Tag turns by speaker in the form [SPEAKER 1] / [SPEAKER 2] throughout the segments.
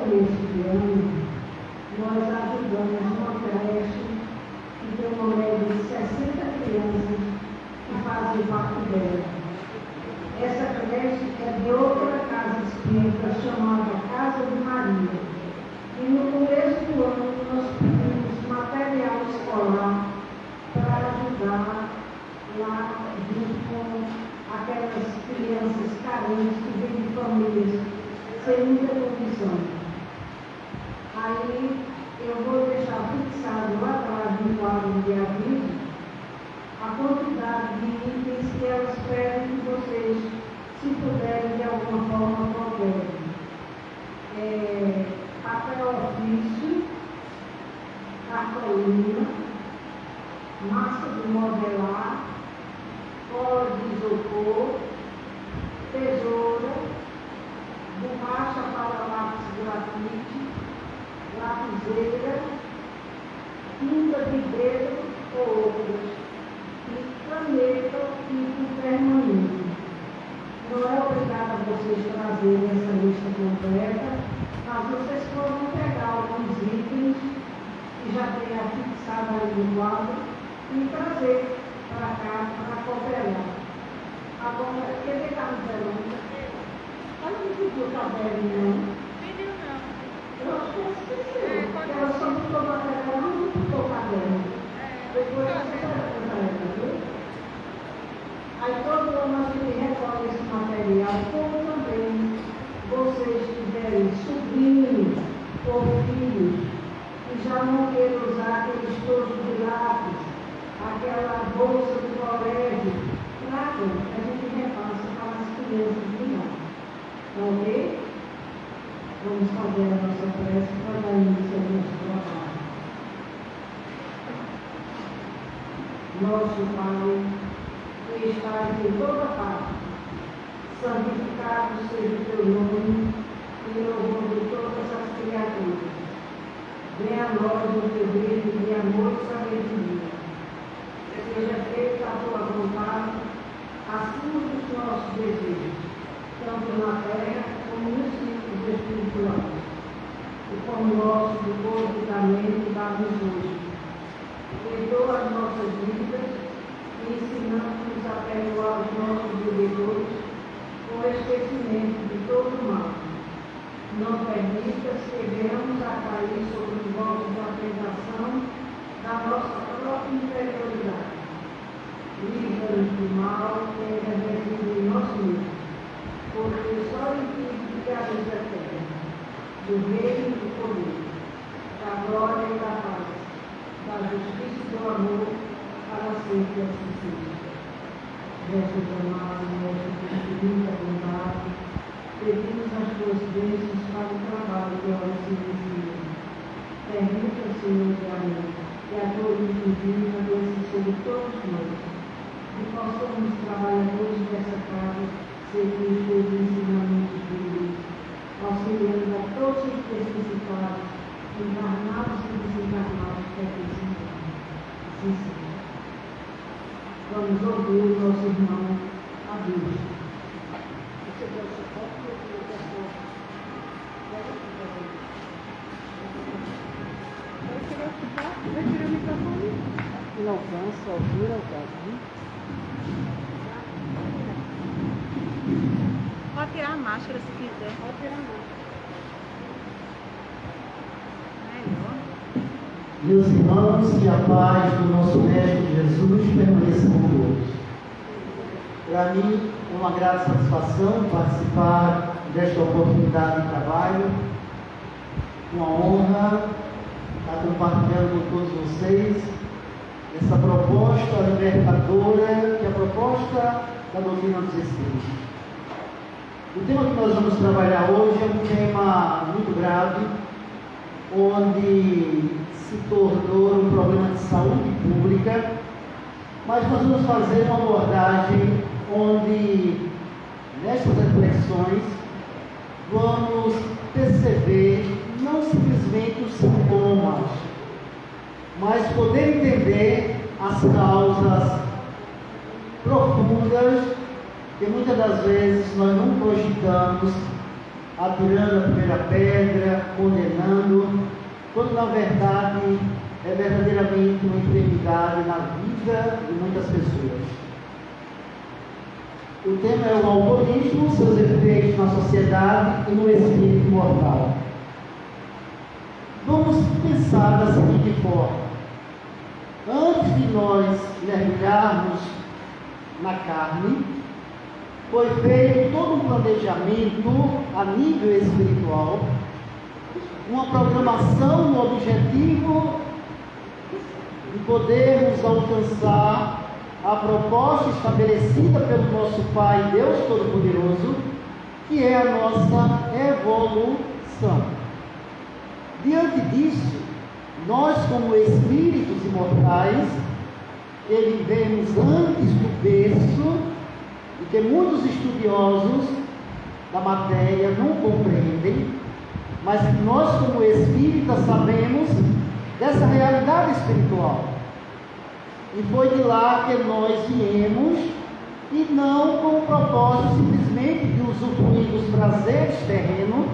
[SPEAKER 1] começo de ano, nós ajudamos uma creche que tem uma média de 60 crianças que fazem parte dela. Essa creche é de outra casa espírita chamada Casa de Maria. E no começo do ano nós pedimos material escolar para ajudar lá junto com aquelas crianças carentes que vêm de famílias sem muita condição. Aí eu vou deixar fixado lá atrás no quadro de aviso a quantidade de itens que elas pedem que vocês, se puderem de alguma forma, cooperem. Papel ofício, cartolina, massa de modelar, cola de isopor, tesoura, borracha para lápis grafite, lapiseira, tinta de dedo ou outras, e caneta tipo permanente. Não é obrigado a vocês trazerem essa lista completa, mas vocês podem pegar alguns itens que já tem afixado ali no quadro e trazer para cá para cooperar. Agora, quer ver caderno? Ela não pediu caderno, não?
[SPEAKER 2] Pediu não.
[SPEAKER 1] Eu acho que ela esqueceu. Ela só botou material, ela não botou caderno. Depois você vai para ela, viu? Aí todo ano a gente recolhe esse material, como também vocês tiverem sobrinhos ou filhos que já não queiram usar aquele estojo de lápis, aquela bolsa do colégio, claro, a gente repassa para as crianças de lá. Ok? Vamos fazer a nossa prece para dar início ao nosso trabalho. Nosso Pai, que estás em toda parte, santificado seja o teu nome, e louvor de todas as criaturas. Venha a nós o teu reino de amor e sabedoria. Que seja feita a tua vontade, acima dos nossos desejos, tanto na terra como nos ciclos espirituais. O pão nosso do corpo e da mente dá-nos hoje. Perdoa as nossas dívidas, e ensinando-nos a perdoar os nossos devedores, com esquecimento de todo o mal. Não permitas que venhamos a cair sobre os golpes da tentação da nossa própria inferioridade. Livra-nos do mal que é revestido em nosso meio, porque só em ti que a luz eterna, do reino e do poder, da glória e da paz, da justiça e do amor, para sempre assim seja. Jesus amado, nosso infinita bondade, pedimos as tuas bênçãos para o trabalho que ora se inicia. Permita, Senhor de amor, que a tua luz divina desça sobre todos nós, e possamos, trabalhadores dessa casa, seguir os teus ensinamentos bíblicos, auxiliando a todos os necessitados, encarnados e desencarnados, pertencentes. Assim seja. Vamos ouvir o nosso irmão Adilson. Você deu o suporte ou eu vou tirar o suporte? Vai tirar o microfone? Não alcança, altura, alcança.
[SPEAKER 2] Pode tirar a máscara se quiser.
[SPEAKER 1] Pode tirar a máscara.
[SPEAKER 2] Melhor.
[SPEAKER 3] Meus irmãos, que a paz do nosso Mestre Jesus permaneça com todos. Para mim, é uma grande satisfação participar desta oportunidade de trabalho. Uma honra estar compartilhando com todos vocês essa proposta libertadora, que é a proposta da doutrina dos Espíritos. O tema que nós vamos trabalhar hoje é um tema muito grave, onde se tornou um problema de saúde pública, mas nós vamos fazer uma abordagem onde, nestas reflexões, vamos perceber não simplesmente os sintomas, mas poder entender as causas profundas que muitas das vezes nós não cogitamos atirando a primeira pedra, condenando, quando na verdade é verdadeiramente uma enfermidade na vida de muitas pessoas. O tema é o alcoolismo, seus efeitos na sociedade e no espírito mortal. Vamos pensar da seguinte forma: antes de nós mergulharmos na carne, foi feito todo um planejamento a nível espiritual, uma programação no objetivo de podermos alcançar a proposta estabelecida pelo nosso Pai Deus Todo-Poderoso, que é a nossa evolução. Diante disso, nós, como espíritos imortais, que vivemos antes do berço, e que muitos estudiosos da matéria não compreendem, mas que nós, como espíritas, sabemos dessa realidade espiritual. E foi de lá que nós viemos, e não com o propósito simplesmente de usufruir dos prazeres terrenos,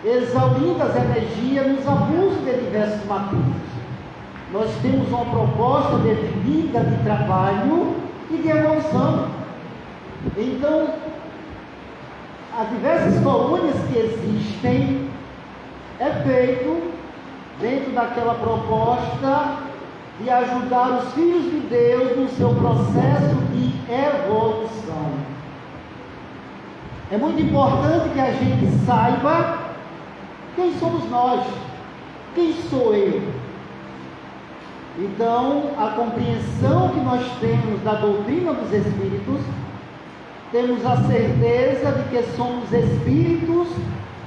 [SPEAKER 3] exaurindo as energias nos abusos de diversos matrizes. Nós temos uma proposta de vida, de trabalho e de evolução. Então, as diversas colônias que existem é feito dentro daquela proposta de ajudar os filhos de Deus no seu processo de evolução. É muito importante que a gente saiba quem somos nós, quem sou eu. Então, a compreensão que nós temos da doutrina dos Espíritos, temos a certeza de que somos espíritos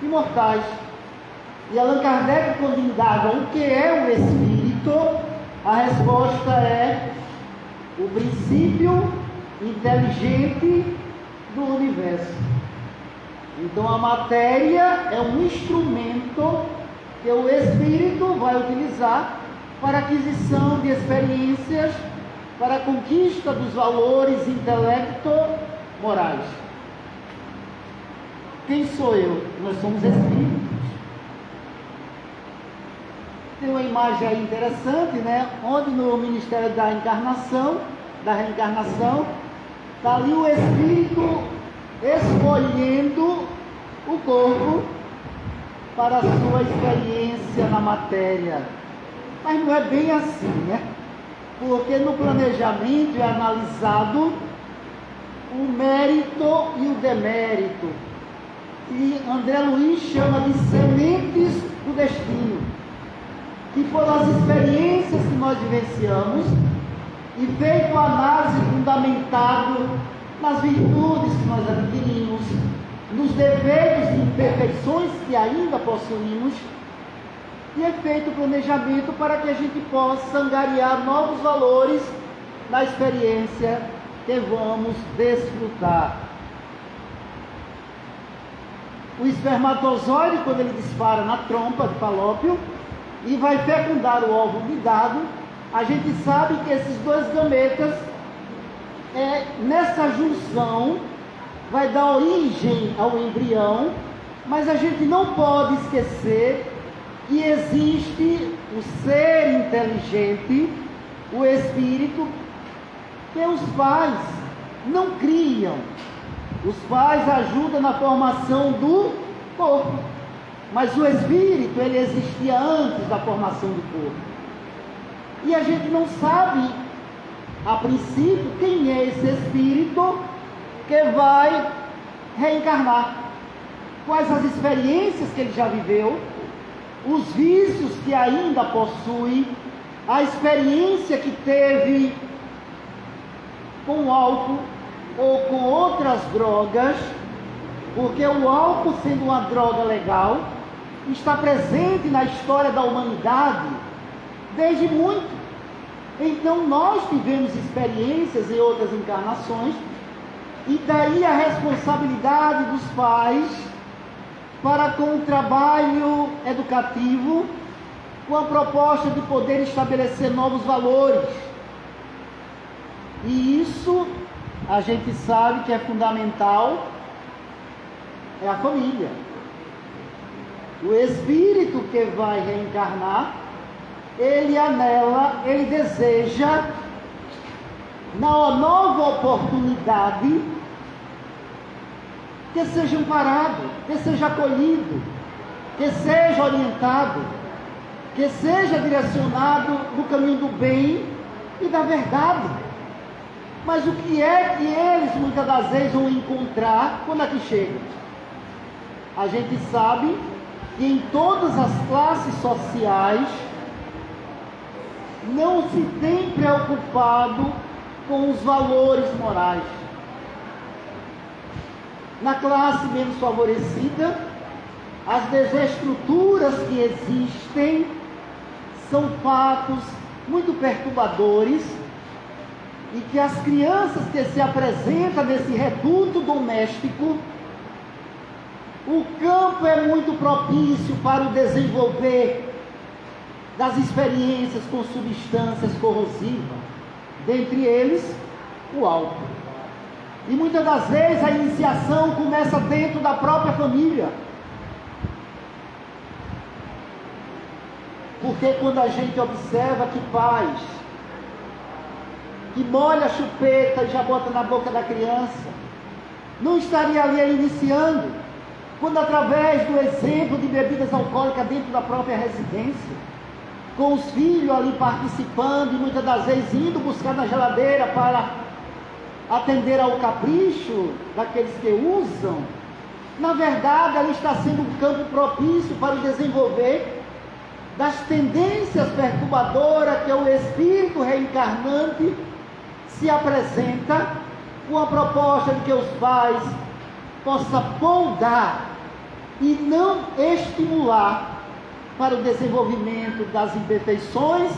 [SPEAKER 3] imortais. E Allan Kardec, quando indaga o que é o espírito, a resposta é o princípio inteligente do universo. Então a matéria é um instrumento que o espírito vai utilizar para a aquisição de experiências, para a conquista dos valores intelecto-morais. Quem sou eu? Nós somos espíritos. Tem uma imagem aí interessante, né? Onde no Ministério da Reencarnação, está ali o espírito escolhendo o corpo para a sua experiência na matéria. Mas não é bem assim, né? Porque no planejamento é analisado o mérito e o demérito, e André Luiz chama de sementes do destino, que foram as experiências que nós vivenciamos, e feito a análise fundamentado nas virtudes que nós adquirimos, nos defeitos e imperfeições que ainda possuímos, e é feito o planejamento para que a gente possa angariar novos valores na experiência que vamos desfrutar. O espermatozoide, quando ele dispara na trompa de Falópio e vai fecundar o óvulo de dado, a gente sabe que esses dois gametas, nessa junção, vai dar origem ao embrião, mas a gente não pode esquecer que existe o ser inteligente, o espírito, que os pais não criam. Os pais ajudam na formação do corpo, mas o espírito, ele existia antes da formação do corpo. E a gente não sabe, a princípio, quem é esse espírito que vai reencarnar, quais as experiências que ele já viveu, os vícios que ainda possui, a experiência que teve com álcool ou com outras drogas, porque o álcool, sendo uma droga legal, está presente na história da humanidade desde muito. Então nós tivemos experiências em outras encarnações, e daí a responsabilidade dos pais para com o trabalho educativo, com a proposta de poder estabelecer novos valores. E isso a gente sabe que é fundamental, é a família. O espírito que vai reencarnar, ele anela, ele deseja, na nova oportunidade, que seja amparado, que seja acolhido, que seja orientado, que seja direcionado no caminho do bem e da verdade. Mas o que é que eles muitas das vezes vão encontrar quando aqui chegam? A gente sabe que em todas as classes sociais não se tem preocupado com os valores morais. Na classe menos favorecida, as desestruturas que existem são fatos muito perturbadores e que as crianças que se apresentam nesse reduto doméstico, o campo é muito propício para o desenvolver das experiências com substâncias corrosivas, dentre eles o álcool. E muitas das vezes a iniciação começa dentro da própria família. Porque quando a gente observa que pais que molha a chupeta e já bota na boca da criança, não estaria ali iniciando, quando através do exemplo de bebidas alcoólicas dentro da própria residência, com os filhos ali participando e muitas das vezes indo buscar na geladeira para atender ao capricho daqueles que usam, na verdade ali está sendo um campo propício para o desenvolver das tendências perturbadoras que o espírito reencarnante se apresenta com a proposta de que os pais possam poldar e não estimular para o desenvolvimento das imperfeições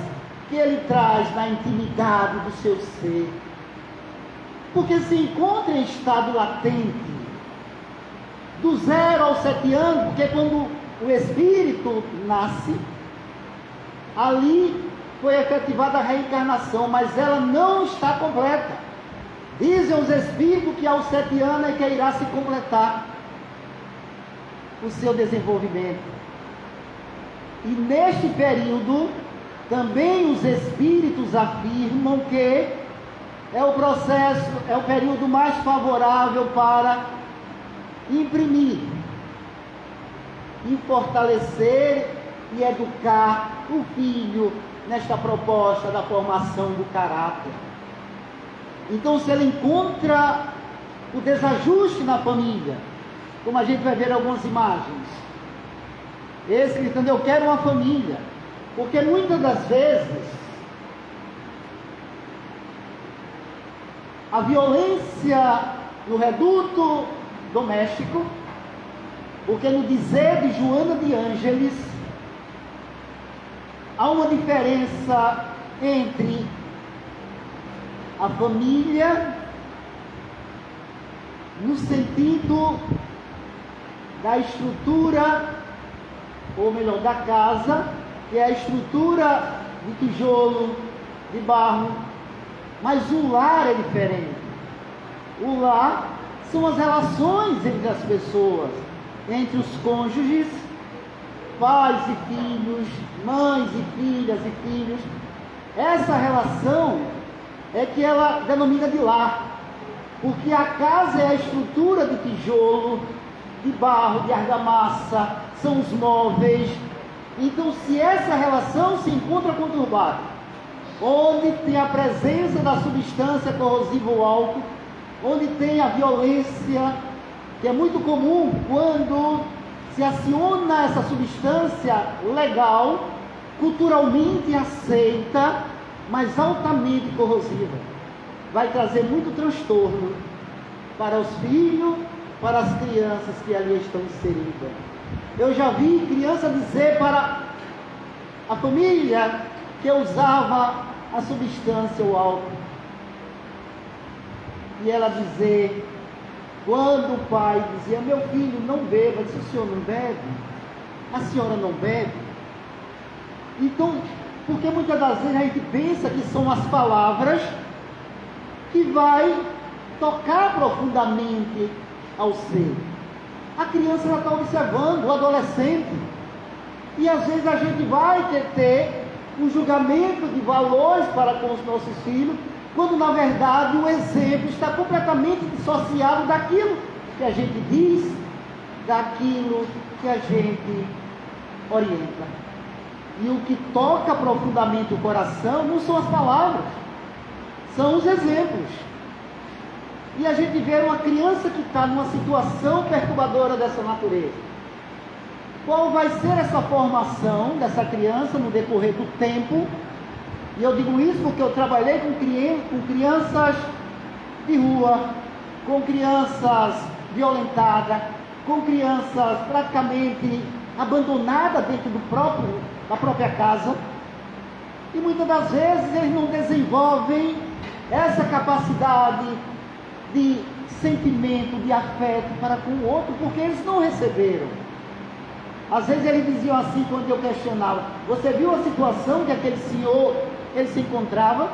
[SPEAKER 3] que ele traz na intimidade do seu ser. Porque se encontra em estado latente, do 0 aos 7 anos, porque quando o espírito nasce, ali foi efetivada a reencarnação, mas ela não está completa. Dizem os espíritos que aos 7 anos é que irá se completar o seu desenvolvimento. E neste período, também os espíritos afirmam que é o processo, é o período mais favorável para imprimir e fortalecer e educar o filho nesta proposta da formação do caráter. Então, se ele encontra o desajuste na família, como a gente vai ver algumas imagens, esse gritando, eu quero uma família, porque muitas das vezes a violência no reduto doméstico, porque no dizer de Joana de Ângeles, há uma diferença entre a família no sentido da estrutura, ou melhor, da casa, que é a estrutura de tijolo, de barro, mas o lar é diferente. O lar são as relações entre as pessoas, entre os cônjuges, pais e filhos, mães e filhas e filhos. Essa relação é que ela denomina de lar, porque a casa é a estrutura de tijolo, de barro, de argamassa, são os móveis. Então, se essa relação se encontra conturbada, onde tem a presença da substância corrosiva, o álcool, onde tem a violência, que é muito comum quando se aciona essa substância legal, culturalmente aceita, mas altamente corrosiva, vai trazer muito transtorno para os filhos, para as crianças que ali estão inseridas. Eu já vi criança dizer para a família que usava a substância, o álcool, e ela dizer, quando o pai dizia, meu filho, não beba, disse, o senhor não bebe? A senhora não bebe? Então, porque muitas das vezes a gente pensa que são as palavras que vai tocar profundamente ao ser. A criança já está observando, o adolescente, E às vezes a gente vai ter um julgamento de valores para com os nossos filhos, quando na verdade o exemplo está completamente dissociado daquilo que a gente diz, daquilo que a gente orienta. E o que toca profundamente o coração não são as palavras, são os exemplos. E a gente vê uma criança que está numa situação perturbadora dessa natureza. Qual vai ser essa formação dessa criança no decorrer do tempo? E eu digo isso porque eu trabalhei com crianças de rua, com crianças violentadas, com crianças praticamente abandonadas dentro da própria casa. E muitas das vezes eles não desenvolvem essa capacidade de sentimento, de afeto para com o outro, porque eles não receberam. Às vezes eles diziam assim, quando eu questionava: você viu a situação que aquele senhor, ele se encontrava,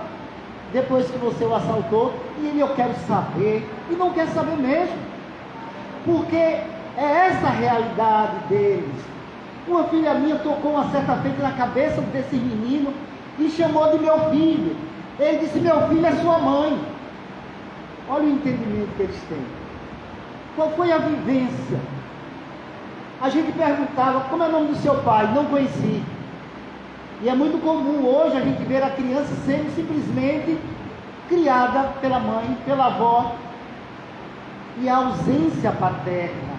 [SPEAKER 3] depois que você o assaltou? E ele: eu quero saber. E não quer saber mesmo, porque é essa a realidade deles. Uma filha minha tocou uma certa feita na cabeça desse menino e chamou de meu filho. Ele disse: meu filho é sua mãe. Olha o entendimento que eles têm. Qual foi a vivência? A gente perguntava: como é o nome do seu pai? Não conheci. E é muito comum hoje a gente ver a criança sendo simplesmente criada pela mãe, pela avó, e a ausência paterna.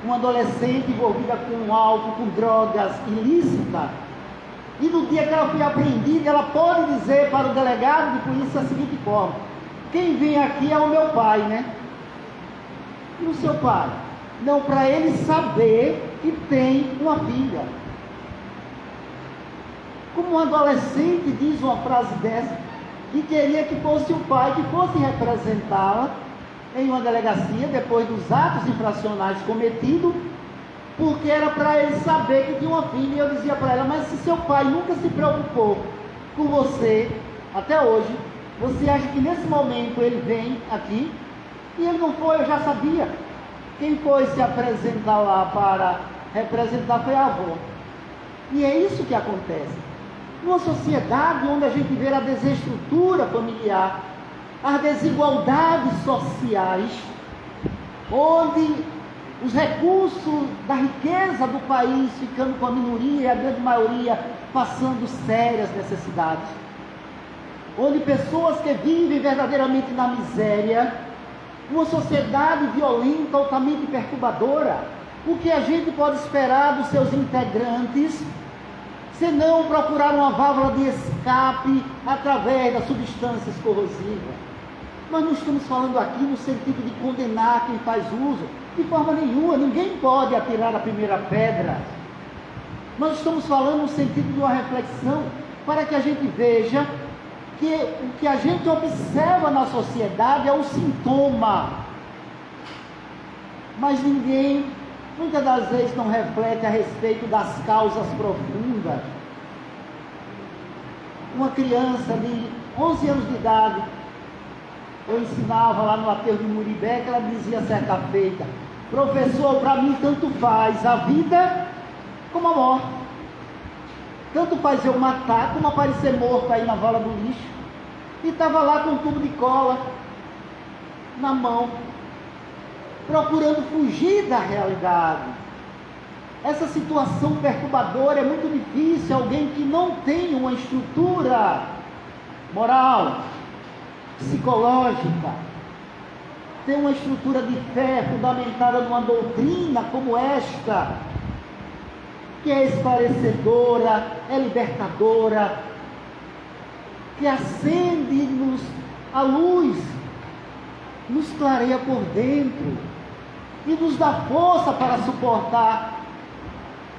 [SPEAKER 3] Uma adolescente envolvida com álcool, com drogas ilícitas, e no dia que ela foi apreendida, ela pode dizer para o delegado de polícia a seguinte forma: quem vem aqui é o meu pai, né? E o seu pai? Não, para ele saber que tem uma filha. Como um adolescente diz uma frase dessa, e queria que fosse o pai que fosse representá-la em uma delegacia, depois dos atos infracionais cometidos, porque era para ele saber que tinha uma filha. E eu dizia para ela: mas se seu pai nunca se preocupou com você, até hoje, você acha que nesse momento ele vem aqui? E ele não foi, eu já sabia. Quem foi se apresentar lá para representar foi a avó. E é isso que acontece. Numa sociedade onde a gente vê a desestrutura familiar, as desigualdades sociais, onde os recursos da riqueza do país ficando com a minoria e a grande maioria passando sérias necessidades, onde pessoas que vivem verdadeiramente na miséria, uma sociedade violenta, altamente perturbadora, o que a gente pode esperar dos seus integrantes, se não procurar uma válvula de escape através das substâncias corrosivas? Nós não estamos falando aqui no sentido de condenar quem faz uso, de forma nenhuma. Ninguém pode atirar a primeira pedra. Nós estamos falando no sentido de uma reflexão, para que a gente veja que o que a gente observa na sociedade é um sintoma, mas ninguém, muitas das vezes, não reflete a respeito das causas profundas. Uma criança de 11 anos de idade, eu ensinava lá no Aterro de Muribé, que ela dizia certa feita: professor, para mim tanto faz a vida como a morte. Tanto faz eu matar como aparecer morto aí na vala do lixo. E estava lá com um tubo de cola na mão, procurando fugir da realidade. Essa situação perturbadora é muito difícil. Alguém que não tem uma estrutura moral, psicológica, tem uma estrutura de fé fundamentada numa doutrina como esta, que é esclarecedora, é libertadora, que acende-nos a luz, nos clareia por dentro e nos dá força para suportar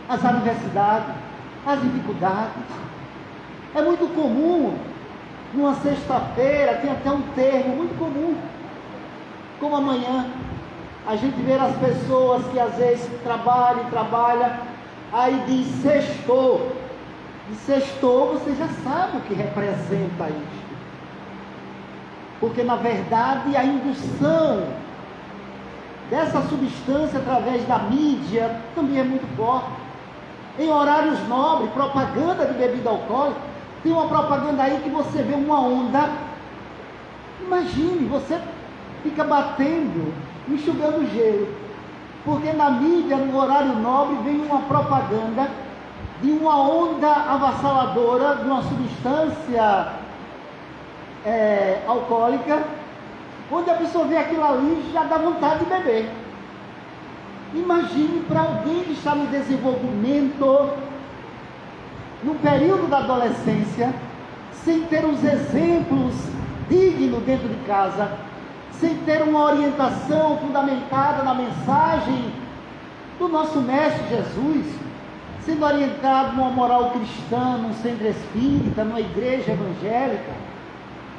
[SPEAKER 3] as adversidades, as dificuldades. É muito comum, numa sexta-feira, tem até um termo muito comum, como amanhã, a gente vê as pessoas que às vezes trabalham, aí diz sextou. E sextou, você já sabe o que representa isso. Porque na verdade a indução dessa substância através da mídia também é muito forte. em horários nobres, propaganda de bebida alcoólica. Tem uma propaganda aí que você vê uma onda. Imagine, você fica batendo, enxugando gelo, porque na mídia, no horário nobre, vem uma propaganda de uma onda avassaladora de uma substância alcoólica, onde a pessoa vê aquilo ali e já dá vontade de beber. Imagine para alguém que está no desenvolvimento, no período da adolescência, sem ter os exemplos dignos dentro de casa, sem ter uma orientação fundamentada na mensagem do nosso Mestre Jesus, sendo orientado numa moral cristã, num centro espírita, numa igreja evangélica,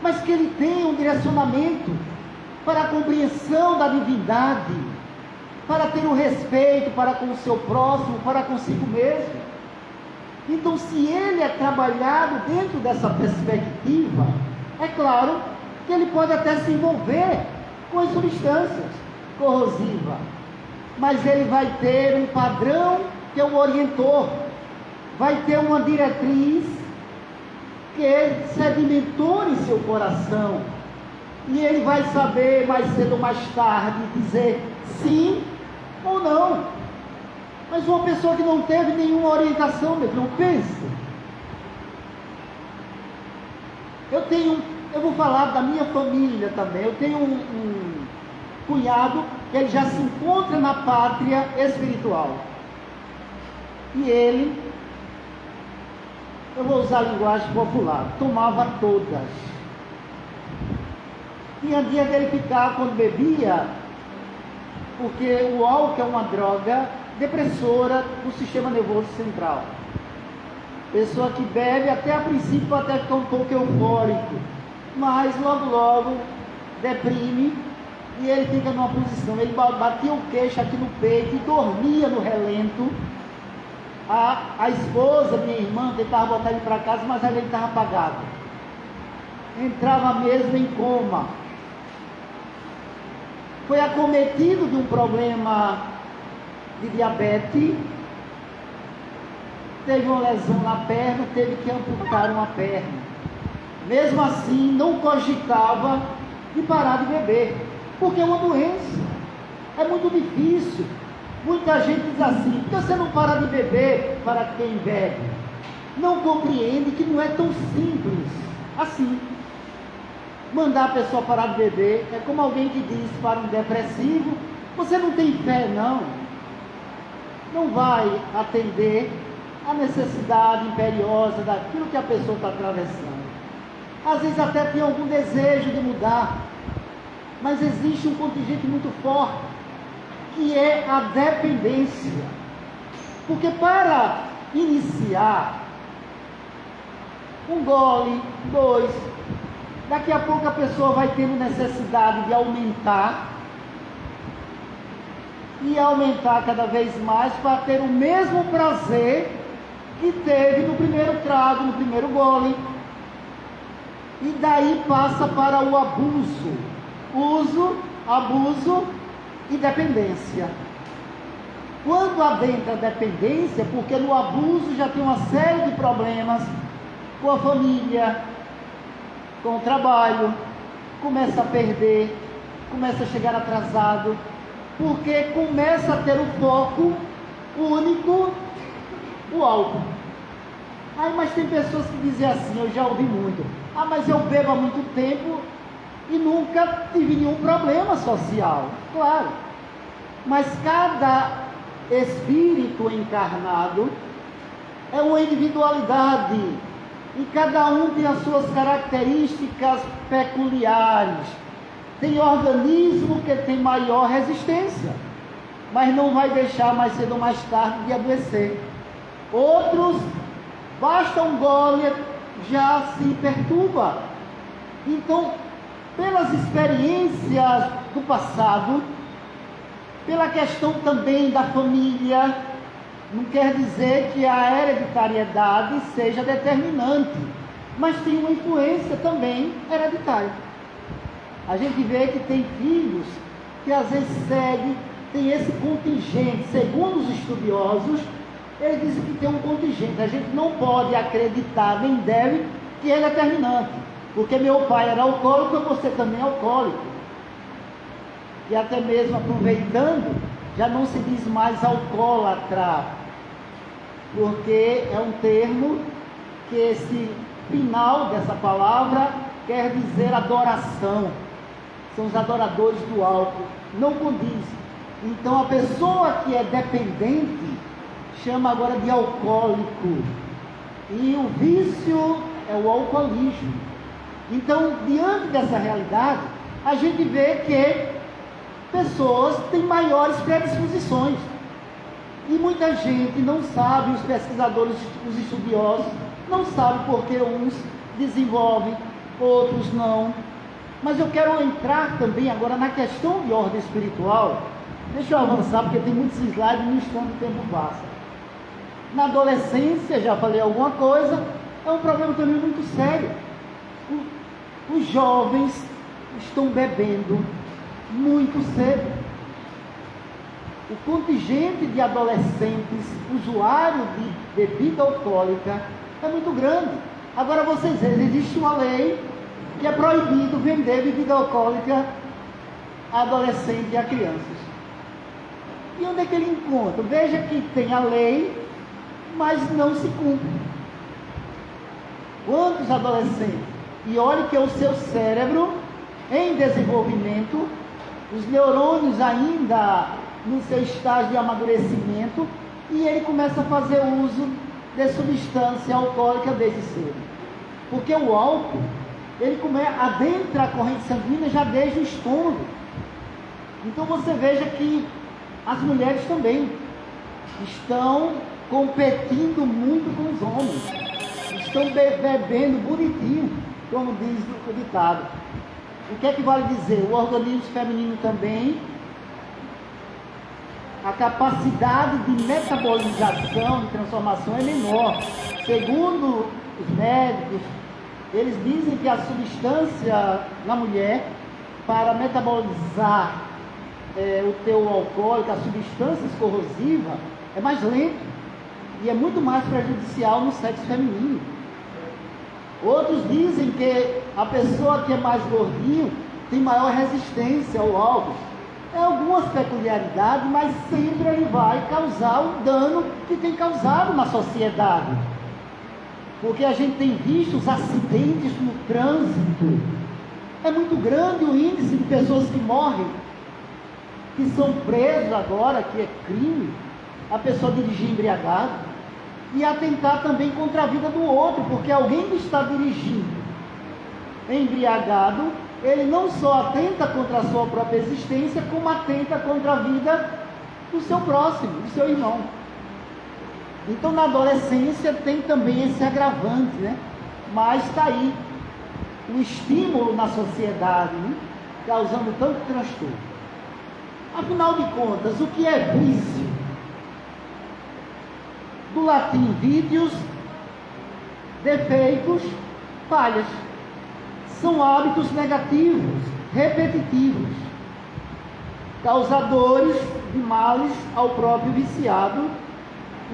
[SPEAKER 3] mas que ele tenha um direcionamento para a compreensão da divindade, para ter um respeito para com o seu próximo, para consigo mesmo. Então, se ele é trabalhado dentro dessa perspectiva, é claro que ele pode até se envolver com as substâncias corrosivas, mas ele vai ter um padrão que é um orientor, vai ter uma diretriz que sedimentou em seu coração, e ele vai saber mais cedo ou mais tarde dizer sim ou não. Mas uma pessoa que não teve nenhuma orientação, meu filho, pensa. Eu vou falar da minha família também. Eu tenho um cunhado que ele já se encontra na pátria espiritual. E ele, eu vou usar a linguagem popular, tomava todas. Tinha dia dele ficar quando bebia, porque o álcool é uma droga depressora do sistema nervoso central. Pessoa que bebe, até a princípio até fica um pouco eufórico, mas logo deprime, e ele fica numa posição, ele batia o queixo aqui no peito e dormia no relento. A esposa, minha irmã, tentava botar ele para casa, mas ele estava apagado, entrava mesmo em coma. Foi acometido de um problema de diabetes, teve uma lesão na perna, teve que amputar uma perna. Mesmo assim, não cogitava de parar de beber, porque é uma doença, é muito difícil. Muita gente diz assim: por que você não para de beber para quem bebe? Não compreende que não é tão simples assim. Mandar a pessoa parar de beber é como alguém que diz para um depressivo: você não tem fé, não vai atender a necessidade imperiosa daquilo que a pessoa está atravessando. Às vezes até tem algum desejo de mudar, mas existe um contingente muito forte, que é a dependência. Porque para iniciar um gole, dois, daqui a pouco a pessoa vai tendo necessidade de aumentar, e aumentar cada vez mais para ter o mesmo prazer que teve no primeiro trago, no primeiro gole. E daí passa para o abuso, uso, abuso e dependência. Quando adentra a dependência, porque no abuso já tem uma série de problemas com a família, com o trabalho, começa a perder, começa a chegar atrasado, porque começa a ter o foco único, o álcool. Mas tem pessoas que dizem assim, eu já ouvi muito: mas eu bebo há muito tempo e nunca tive nenhum problema social. Claro, mas cada espírito encarnado é uma individualidade, e cada um tem as suas características peculiares. Tem organismo que tem maior resistência, mas não vai deixar mais cedo ou mais tarde de adoecer. Outros, basta um gole, já se perturba. Então, pelas experiências do passado, pela questão também da família, não quer dizer que a hereditariedade seja determinante, mas tem uma influência também hereditária. A gente vê que tem filhos que às vezes seguem, tem esse contingente, segundo os estudiosos, Ele disse que tem um contingente. A gente não pode acreditar, nem deve, que ele é determinante. Porque meu pai era alcoólico, você também é alcoólico. E até mesmo aproveitando, já não se diz mais alcoólatra, porque é um termo que esse final dessa palavra quer dizer adoração. São os adoradores do álcool. Não condiz. Então a pessoa que é dependente chama agora de alcoólico. E o vício é o alcoolismo. Então, diante dessa realidade, a gente vê que pessoas têm maiores predisposições. E muita gente não sabe, os pesquisadores, os estudiosos, não sabem porque uns desenvolvem, outros não. Mas eu quero entrar também agora na questão de ordem espiritual. Deixa eu avançar, porque tem muitos slides e no instante o tempo passa. Na adolescência, já falei alguma coisa, é um problema também muito sério. Os jovens estão bebendo muito cedo. O contingente de adolescentes usuários de bebida alcoólica é muito grande. Agora vocês veem, existe uma lei que é proibido vender bebida alcoólica a adolescentes e a crianças. E onde é que ele encontra? Veja que tem a lei, mas não se cumpre. Quantos adolescentes? E olhe que o seu cérebro em desenvolvimento, os neurônios ainda no seu estágio de amadurecimento, e ele começa a fazer uso de substância alcoólica desde cedo. Porque o álcool, ele adentra a corrente sanguínea já desde o estômago. Então você veja que as mulheres também estão competindo muito com os homens, estão bebendo bonitinho, como diz o ditado. O que é que vale dizer? O organismo feminino também, a capacidade de metabolização, de transformação é menor. Segundo os médicos, eles dizem que a substância na mulher, para metabolizar o teu alcoólico, as substâncias corrosivas, é mais lento e é muito mais prejudicial no sexo feminino. Outros dizem que a pessoa que é mais gordinho tem maior resistência ao álcool. É algumas peculiaridades, mas sempre ele vai causar o dano que tem causado na sociedade. Porque a gente tem visto os acidentes no trânsito. É muito grande o índice de pessoas que morrem, que são presos agora, que é crime, a pessoa dirigir embriagado. E atentar também contra a vida do outro, porque alguém que está dirigindo embriagado, ele não só atenta contra a sua própria existência, como atenta contra a vida do seu próximo, do seu irmão. Então na adolescência tem também esse agravante, né? Mas está aí o estímulo na sociedade, né? Causando tanto transtorno. Afinal de contas, o que é vício? Do latim vídeos, defeitos, falhas. São hábitos negativos, repetitivos, causadores de males ao próprio viciado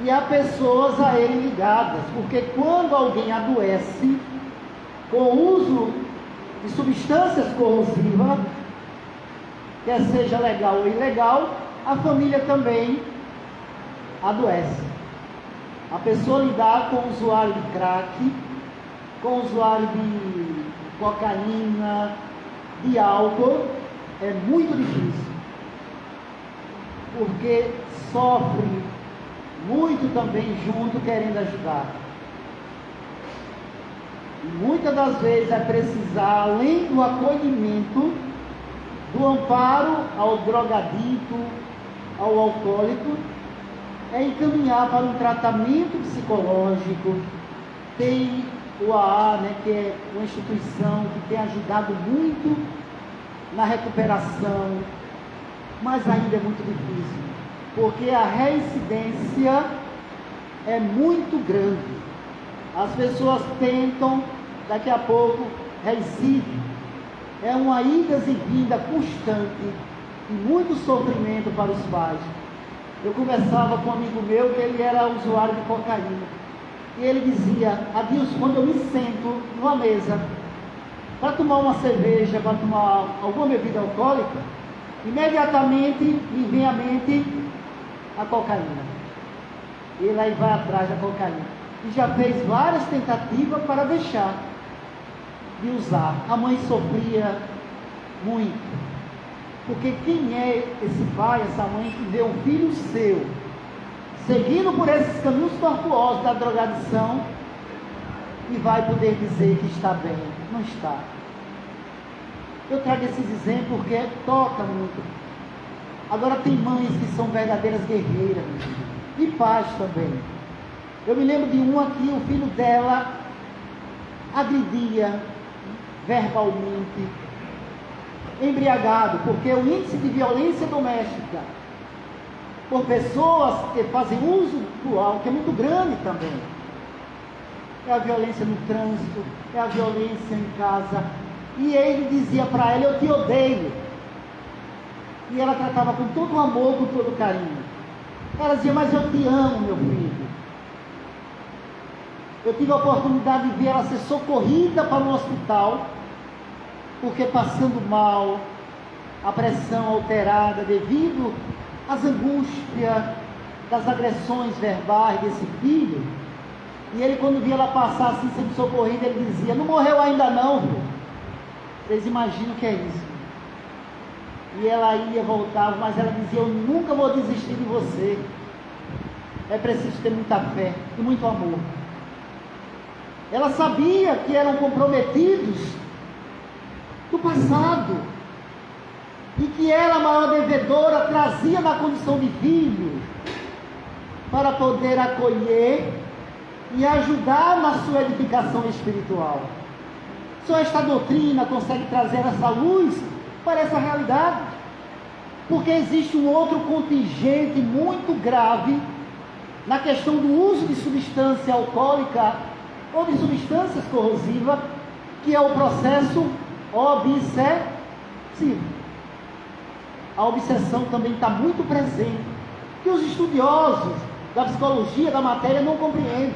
[SPEAKER 3] e a pessoas a ele ligadas. Porque quando alguém adoece com o uso de substâncias corrosivas, quer seja legal ou ilegal, a família também adoece. A pessoa lidar com o usuário de crack, com o usuário de cocaína, de álcool, é muito difícil. Porque sofre muito também junto, querendo ajudar. E muitas das vezes é precisar, além do acolhimento, do amparo ao drogadito, ao alcoólico, é encaminhar para um tratamento psicológico. Tem o AA, né, que é uma instituição que tem ajudado muito na recuperação, mas ainda é muito difícil, porque a reincidência é muito grande. As pessoas tentam, daqui a pouco reincidem. É uma ida e vinda constante e muito sofrimento para os pais. Eu conversava com um amigo meu que ele era usuário de cocaína. E ele dizia: Adilson, quando eu me sento numa mesa para tomar uma cerveja, para tomar alguma bebida alcoólica, imediatamente me vem à mente a cocaína. Ele aí vai atrás da cocaína. E já fez várias tentativas para deixar de usar. A mãe sofria muito. Porque quem é esse pai, essa mãe que vê um filho seu seguindo por esses caminhos tortuosos da drogadição e vai poder dizer que está bem? Não está. Eu trago esses exemplos porque toca muito. Agora tem mães que são verdadeiras guerreiras e pais também. Eu me lembro de uma que o filho dela agredia verbalmente, embriagado, porque o índice de violência doméstica por pessoas que fazem uso do álcool é muito grande também. É a violência no trânsito, é a violência em casa. E ele dizia para ela: eu te odeio. E ela tratava com todo o amor, com todo o carinho. Ela dizia: mas eu te amo, meu filho. Eu tive a oportunidade de ver ela ser socorrida para um hospital, porque passando mal, a pressão alterada devido às angústias das agressões verbais desse filho. E ele, quando via ela passar assim, sendo socorrida, ele dizia: não morreu ainda não, viu? Vocês imaginam o que é isso? E ela ia, voltava, mas ela dizia: eu nunca vou desistir de você. É preciso ter muita fé e muito amor. Ela sabia que eram comprometidos do passado e que ela, a maior devedora, trazia na condição de filho para poder acolher e ajudar na sua edificação espiritual. Só esta doutrina consegue trazer essa luz para essa realidade, porque existe um outro contingente muito grave na questão do uso de substância alcoólica ou de substâncias corrosivas, que é o processo obsessivo. A obsessão também está muito presente, que os estudiosos da psicologia da matéria não compreendem.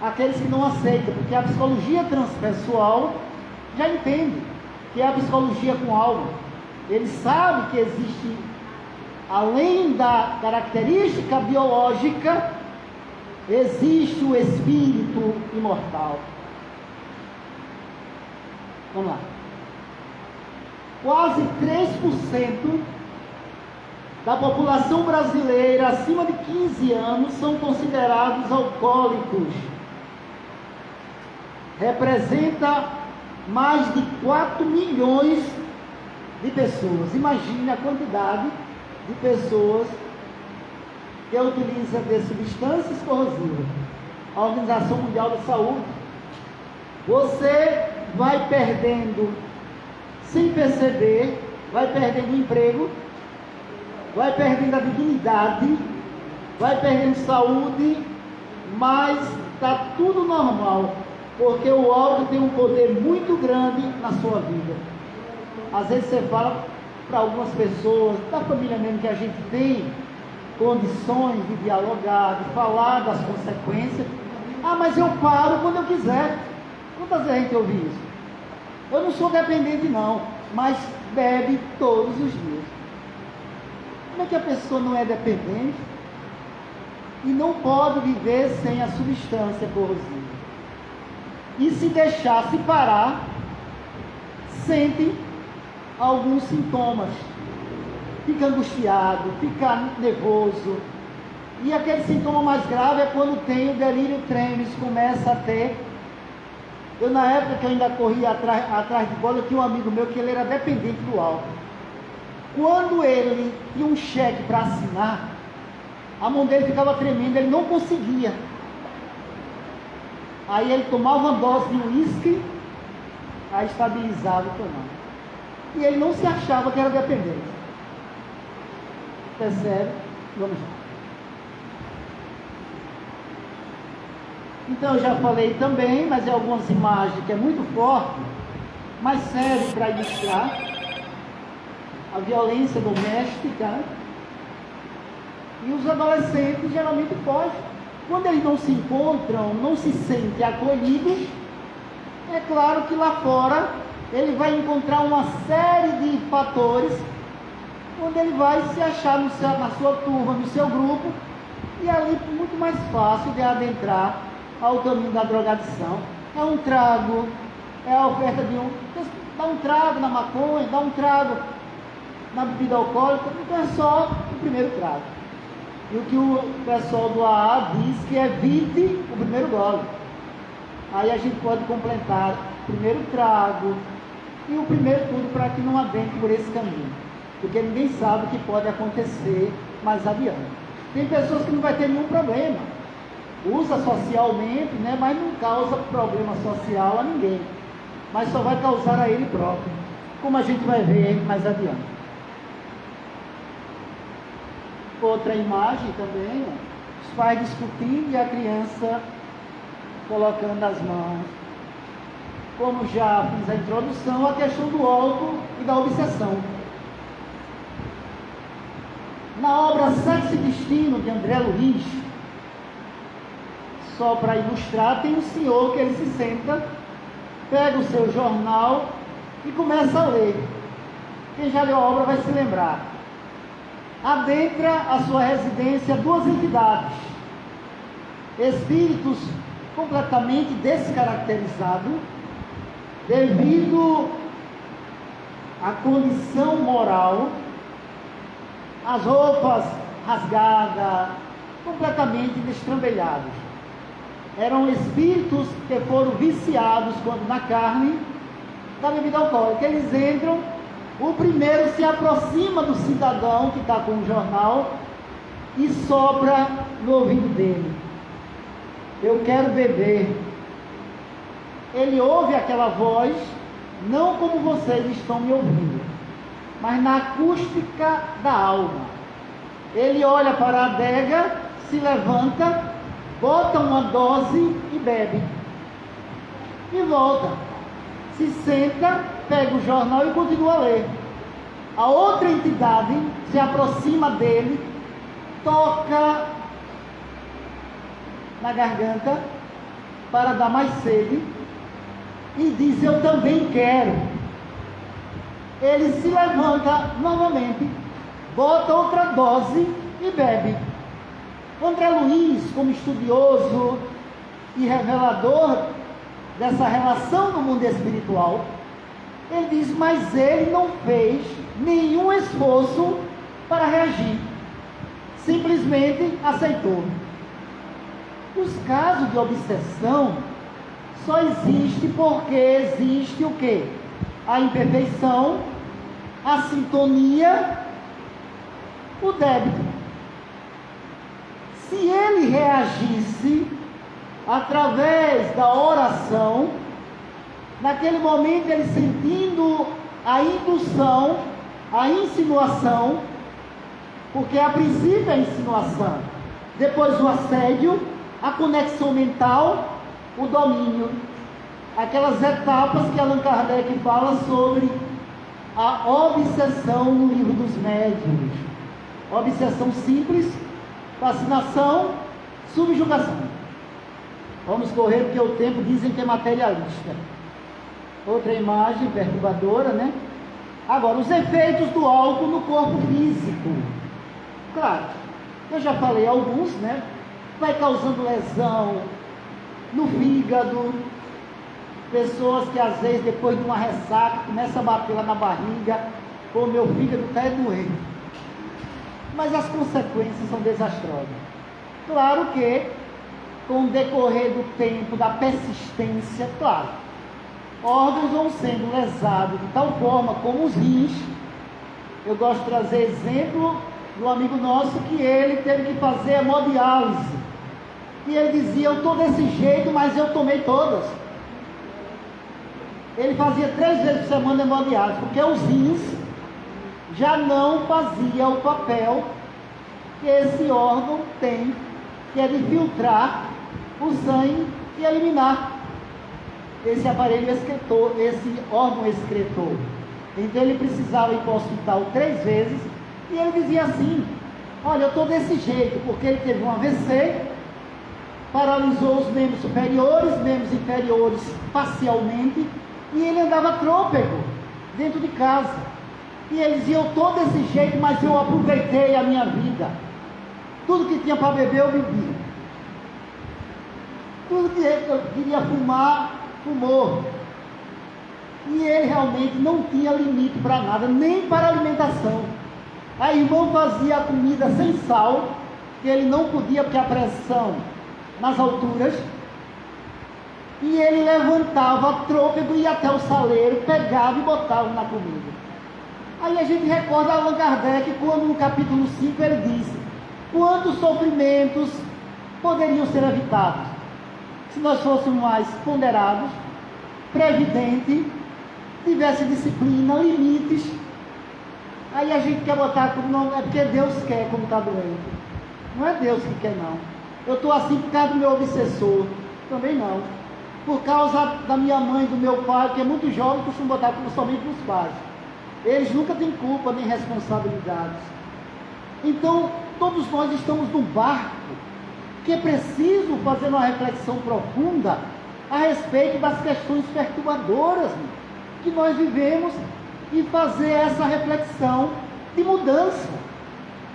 [SPEAKER 3] Aqueles que não aceitam, porque a psicologia transpessoal já entende que é a psicologia com alma. Ele sabe que existe, além da característica biológica, existe o espírito imortal. Vamos lá. Quase 3% da população brasileira acima de 15 anos são considerados alcoólicos. Representa mais de 4 milhões de pessoas. Imagine a quantidade de pessoas que utiliza de substâncias corrosivas. A Organização Mundial da Saúde. Você vai perdendo, sem perceber, vai perdendo o emprego, vai perdendo a dignidade, vai perdendo saúde, mas está tudo normal, porque o álcool tem um poder muito grande na sua vida. Às vezes você fala para algumas pessoas, da família mesmo, que a gente tem condições de dialogar, de falar das consequências. Ah, mas eu paro quando eu quiser. Quantas vezes a gente ouve isso? Eu não sou dependente não, mas bebe todos os dias. Como é que a pessoa não é dependente e não pode viver sem a substância corrosiva? E se deixar, se parar, sente alguns sintomas. Fica angustiado, fica nervoso. E aquele sintoma mais grave é quando tem o delírio tremens, começa a ter. Eu, na época que eu ainda corria atrás de bola, eu tinha um amigo meu que ele era dependente do álcool. Quando ele tinha um cheque para assinar, a mão dele ficava tremendo, ele não conseguia. Aí ele tomava uma dose de uísque, aí estabilizava e tomava. E ele não se achava que era dependente. Percebe? Vamos lá. Então eu já falei também, mas é algumas imagens que é muito forte, mas serve para ilustrar a violência doméstica. E os adolescentes geralmente fogem. Quando eles não se encontram, não se sentem acolhidos, é claro que lá fora ele vai encontrar uma série de fatores onde ele vai se achar na sua turma, no seu grupo, e ali é muito mais fácil de adentrar ao caminho da drogadição. É um trago, é a oferta de dá um trago na maconha, dá um trago na bebida alcoólica, então é só o primeiro trago. E o que o pessoal do AA diz que evite o primeiro gole. Aí a gente pode completar o primeiro trago e o primeiro tudo para que não adentre por esse caminho. Porque ninguém sabe o que pode acontecer mais adiante. Tem pessoas que não vai ter nenhum problema. Usa socialmente, né, mas não causa problema social a ninguém. Mas só vai causar a ele próprio. Como a gente vai ver mais adiante. Outra imagem também, os pais discutindo e a criança colocando as mãos. Como já fiz a introdução, a questão do álcool e da obsessão. Na obra Sexo e Destino, de André Luiz, só para ilustrar, tem um senhor que ele se senta, pega o seu jornal e começa a ler. Quem já leu a obra vai se lembrar. Adentra a sua residência duas entidades, espíritos completamente descaracterizados, devido à condição moral, as roupas rasgadas, completamente destrambelhados. Eram espíritos que foram viciados quando na carne da bebida alcoólica. Eles entram, o primeiro se aproxima do cidadão que está com o jornal e sopra no ouvido dele: eu quero beber. Ele ouve aquela voz, não como vocês estão me ouvindo, mas na acústica da alma. Ele olha para a adega, se levanta, bota uma dose e bebe. E volta. Se senta, pega o jornal e continua a ler. A outra entidade se aproxima dele, toca na garganta para dar mais sede e diz: eu também quero. Ele se levanta novamente, bota outra dose e bebe. André Luiz, como estudioso e revelador dessa relação no mundo espiritual, ele diz: mas ele não fez nenhum esforço para reagir, simplesmente aceitou. Os casos de obsessão só existem porque existe o quê? A imperfeição, a sintonia, o débito. Se ele reagisse através da oração, naquele momento ele sentindo a indução, a insinuação, porque a princípio é a insinuação, depois o assédio, a conexão mental, o domínio, aquelas etapas que Allan Kardec fala sobre a obsessão no livro dos médiuns. Obsessão simples, fascinação, subjugação. Vamos correr porque o tempo dizem que é materialista. Outra imagem perturbadora, né? Agora, os efeitos do álcool no corpo físico. Claro, eu já falei alguns, né? Vai causando lesão no fígado. Pessoas que às vezes depois de uma ressaca começa a bater lá na barriga: pô, meu fígado está doendo. Mas as consequências são desastrosas. Claro que com o decorrer do tempo, da persistência, claro, órgãos vão sendo lesados de tal forma como os rins. Eu gosto de trazer exemplo do amigo nosso que ele teve que fazer hemodiálise. E ele dizia: eu estou desse jeito, mas eu tomei todas. Ele fazia 3 vezes por semana hemodiálise, porque os rins já não fazia o papel que esse órgão tem, que é de filtrar o sangue e eliminar esse aparelho excretor, esse órgão excretor. Então ele precisava ir para o hospital 3 vezes, e ele dizia assim: olha, eu estou desse jeito, porque ele teve um AVC, paralisou os membros superiores, membros inferiores parcialmente, e ele andava trôpego dentro de casa. E ele dizia, eu estou desse jeito, mas eu aproveitei a minha vida. Tudo que tinha para beber, eu bebi. Tudo que eu queria fumar, fumou. E ele realmente não tinha limite para nada, nem para alimentação. A irmã fazia a comida sem sal, que ele não podia porque a pressão nas alturas, e ele levantava trôpego, ia até o saleiro, pegava e botava na comida. Aí a gente recorda Allan Kardec, quando no capítulo 5 ele disse, quantos sofrimentos poderiam ser evitados, se nós fôssemos mais ponderados, previdentes, tivesse disciplina, limites. Aí a gente quer botar como não, é porque Deus quer como está doente. Não é Deus que quer, não. Eu estou assim por causa do meu obsessor. Também não. Por causa da minha mãe e do meu pai, que é muito jovem, costumo botar como somente nos pais. Eles nunca têm culpa nem responsabilidades. Então, todos nós estamos num barco que é preciso fazer uma reflexão profunda a respeito das questões perturbadoras que nós vivemos e fazer essa reflexão de mudança.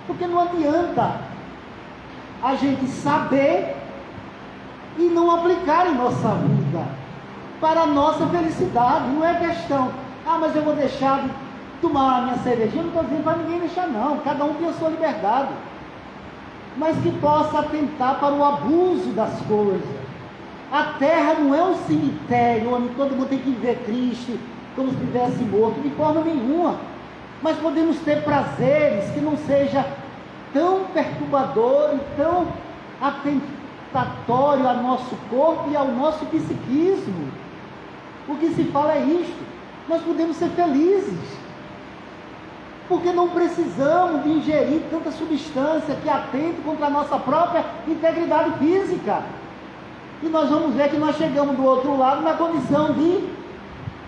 [SPEAKER 3] Porque não adianta a gente saber e não aplicar em nossa vida para a nossa felicidade. Não é questão, mas eu vou deixar de tomar a minha cervejinha. Não estou dizendo para ninguém deixar, não. Cada um tem a sua liberdade. Mas que possa atentar para o abuso das coisas. A terra não é um cemitério onde todo mundo tem que viver triste, como se estivesse morto, de forma nenhuma. Mas podemos ter prazeres que não seja tão perturbador e tão atentatório ao nosso corpo e ao nosso psiquismo. O que se fala é isto: nós podemos ser felizes, porque não precisamos de ingerir tanta substância que atente contra a nossa própria integridade física. E nós vamos ver que nós chegamos do outro lado na condição de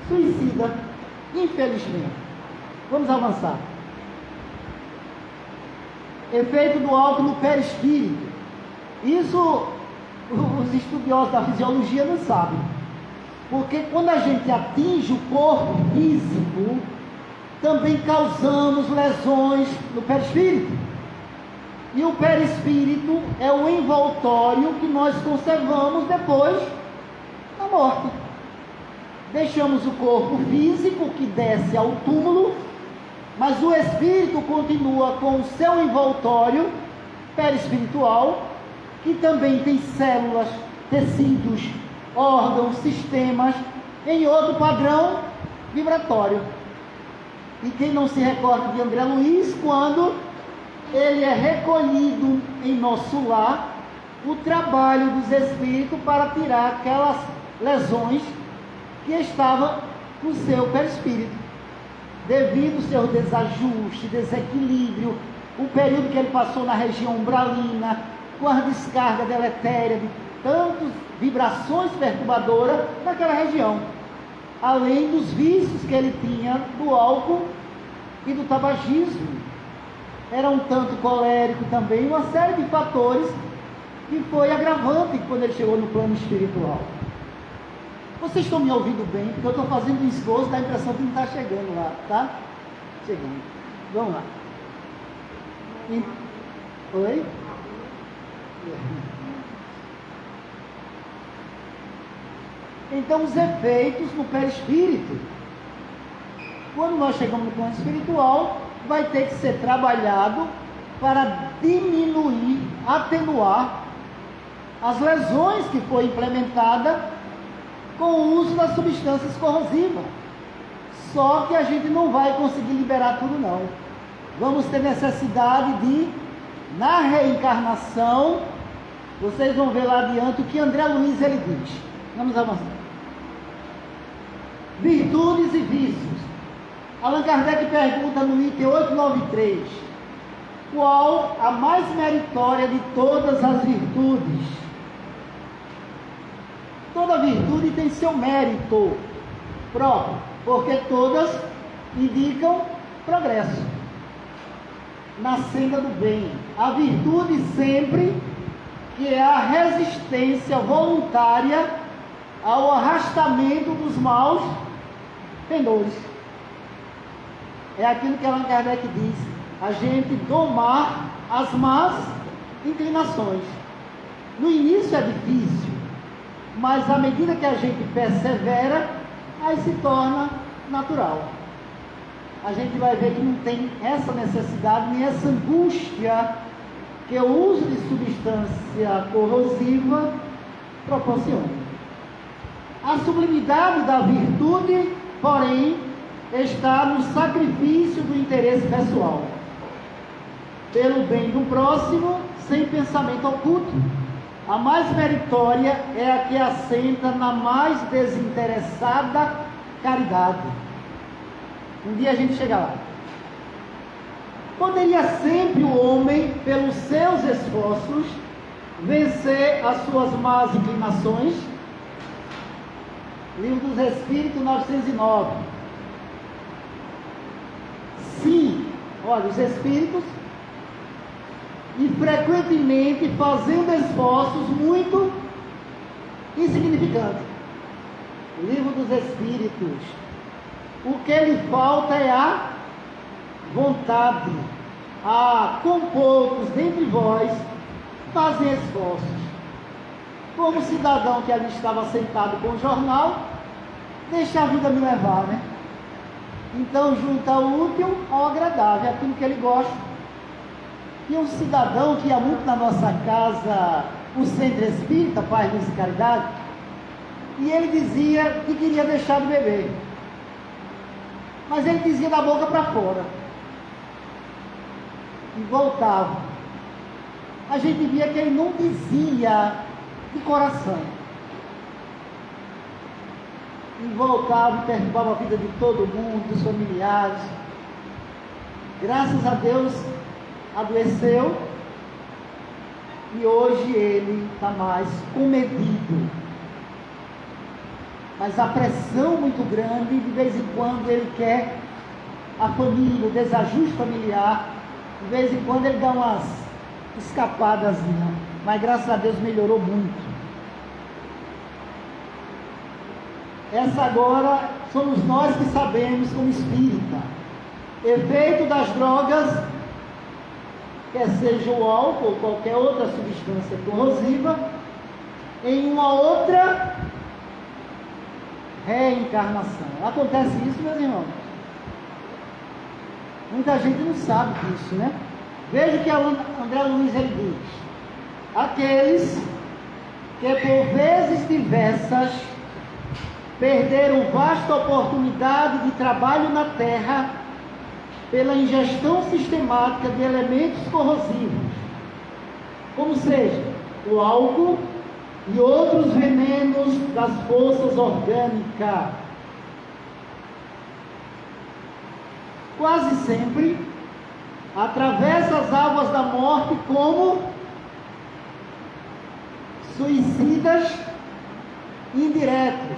[SPEAKER 3] suicida, infelizmente. Vamos avançar. Efeito do álcool no perispírito. Isso os estudiosos da fisiologia não sabem. Porque quando a gente atinge o corpo físico, também causamos lesões no perispírito. E o perispírito é o envoltório que nós conservamos depois da morte. Deixamos o corpo físico que desce ao túmulo, mas o espírito continua com o seu envoltório perispiritual, que também tem células, tecidos, órgãos, sistemas, em outro padrão vibratório. E quem não se recorda de André Luiz, quando ele é recolhido em nosso lar, o trabalho dos espíritos para tirar aquelas lesões que estavam no seu perispírito, devido ao seu desajuste, desequilíbrio, o período que ele passou na região umbralina, com a descarga deletéria de tantas vibrações perturbadoras naquela região, além dos vícios que ele tinha do álcool e do tabagismo. Era um tanto colérico também, uma série de fatores que foi agravante quando ele chegou no plano espiritual. Vocês estão me ouvindo bem? Porque eu estou fazendo um esforço, dá a impressão que não está chegando lá, tá? Chegando. Vamos lá. Oi? Então, os efeitos no perispírito. Quando nós chegamos no plano espiritual, vai ter que ser trabalhado para diminuir, atenuar as lesões que foi implementada com o uso das substâncias corrosivas. Só que a gente não vai conseguir liberar tudo, não. Vamos ter necessidade de, na reencarnação, vocês vão ver lá adiante o que André Luiz ele diz. Vamos avançar. Virtudes e vícios. Allan Kardec pergunta no item 893, qual a mais meritória de todas as virtudes? Toda virtude tem seu mérito próprio, porque todas indicam progresso na senda do bem. a virtude sempre que é a resistência voluntária ao arrastamento dos maus pendores. É aquilo que Allan Kardec diz, a gente domar as más inclinações. No início é difícil, mas à medida que a gente persevera, aí se torna natural. A gente vai ver que não tem essa necessidade, nem essa angústia que o uso de substância corrosiva proporciona. A sublimidade da virtude, porém, está no sacrifício do interesse pessoal, pelo bem do próximo, sem pensamento oculto. A mais meritória é a que assenta na mais desinteressada caridade. Um dia a gente chega lá. Poderia sempre o homem, pelos seus esforços, vencer as suas más inclinações? Livro dos Espíritos, 909. Sim, olha, os Espíritos, e frequentemente fazendo esforços muito insignificantes. Livro dos Espíritos. O que lhe falta é a vontade. Com poucos dentre vós fazem esforços. Como o cidadão que ali estava sentado com o jornal, deixa a vida me levar, né? Então junta o útil ao agradável, aquilo que ele gosta. E um cidadão que ia muito na nossa casa, o Centro Espírita, Paz, Luz e Caridade, e ele dizia que queria deixar de beber. Mas ele dizia da boca para fora. E voltava. A gente via que ele não dizia de coração. E voltava e perturbava a vida de todo mundo, dos familiares. Graças a Deus, adoeceu. E hoje ele está mais comedido. Mas a pressão muito grande, de vez em quando ele quer a família, o desajuste familiar, de vez em quando ele dá umas escapadas, mas graças a Deus melhorou muito. Essa agora somos nós que sabemos como espírita. Efeito das drogas, quer seja o álcool ou qualquer outra substância corrosiva, em uma outra reencarnação. Acontece isso, meus irmãos? Muita gente não sabe disso, né? Veja o que André Luiz ele diz. Aqueles que por vezes diversas perderam vasta oportunidade de trabalho na terra pela ingestão sistemática de elementos corrosivos, como seja o álcool e outros venenos das forças orgânicas. Quase sempre atravessa as águas da morte como suicidas indiretos